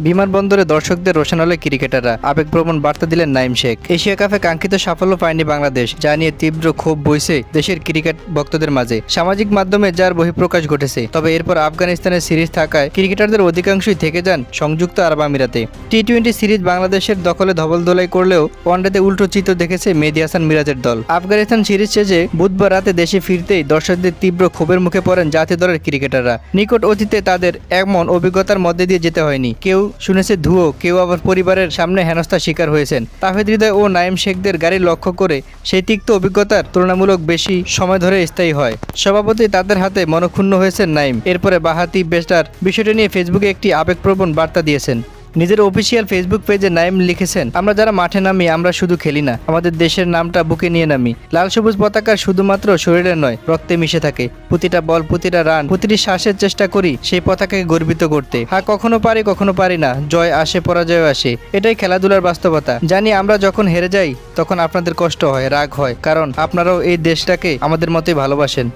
বিমানবন্দরে দর্শকদের রোশনালে ক্রিকেটাররা আবেগপ্রবণ বার্তা দিলেন নাঈম শেখ। এশিয়া কাপে কাঙ্ক্ষিত সাফল্য পায়নি বাংলাদেশ, যা নিয়ে তীব্র ক্ষোভ বইছে দেশের ক্রিকেট ভক্তদের মাঝে। সামাজিক মাধ্যমে যার বহিঃপ্রকাশ ঘটেছে। তবে এরপর আফগানিস্তানের সিরিজ থাকায় ক্রিকেটারদের অধিকাংশই থেকে যান সংযুক্ত আরব আমিরাতে। টি-20 সিরিজ বাংলাদেশের দখলে ধবলধোলাই করলেও ওয়ানডেতে উল্টো চিত্র দেখেছে মেহেদী হাসান মিরাজের দল। আফগানিস্তান সিরিজ শেষে বুধবার রাতে দেশে ফিরতেই দর্শকদের তীব্র ক্ষোভের মুখে পড়েন জাতীয় দলের ক্রিকেটাররা। নিকট অতীতে তাদের এমন অভিজ্ঞতার মধ্যে দিয়ে যেতে হয়নি। কেউ শুনেছে ধুয়ো, কেউ আবার পরিবারের সামনে হেনস্থার শিকার হয়েছেন। তাহিদ হৃদয় ও নাঈম শেখদের গাড়ি লক্ষ্য করে সেই তিক্ত অভিজ্ঞতার তুলনামূলক বেশি সময় ধরে স্থায়ী হয়। স্বভাবতই তাদের হাতে মনক্ষুণ্ণ হয়েছেন নাঈম। এরপরে বাঁহাতি পেসার বিষয়টি নিয়ে ফেসবুকে একটি আবেগপ্রবণ বার্তা দিয়েছেন। নিজের অফিসিয়াল ফেসবুক পেজে নাঈম লিখেছেন, আমরা যারা মাঠে নামি আমরা শুধু খেলি না, আমাদের দেশের নামটা বুকে নিয়ে নামি। লাল সবুজ পতাকা শুধুমাত্র শরীরে নয়, রক্তে মিশে থাকে। প্রতিটা বল, প্রতিটা রান, প্রতিটি শ্বাসের চেষ্টা করি সেই পতাকাকে গর্বিত করতে। হ্যাঁ, কখনো পারি কখনো পারি না, জয় আসে পরাজয় আসে, এটাই খেলাধুলার বাস্তবতা। জানি আমরা যখন হেরে যাই তখন আপনাদের কষ্ট হয়, রাগ হয়, কারণ আপনারাও এই দেশটাকে আমাদের মতোই ভালোবাসেন।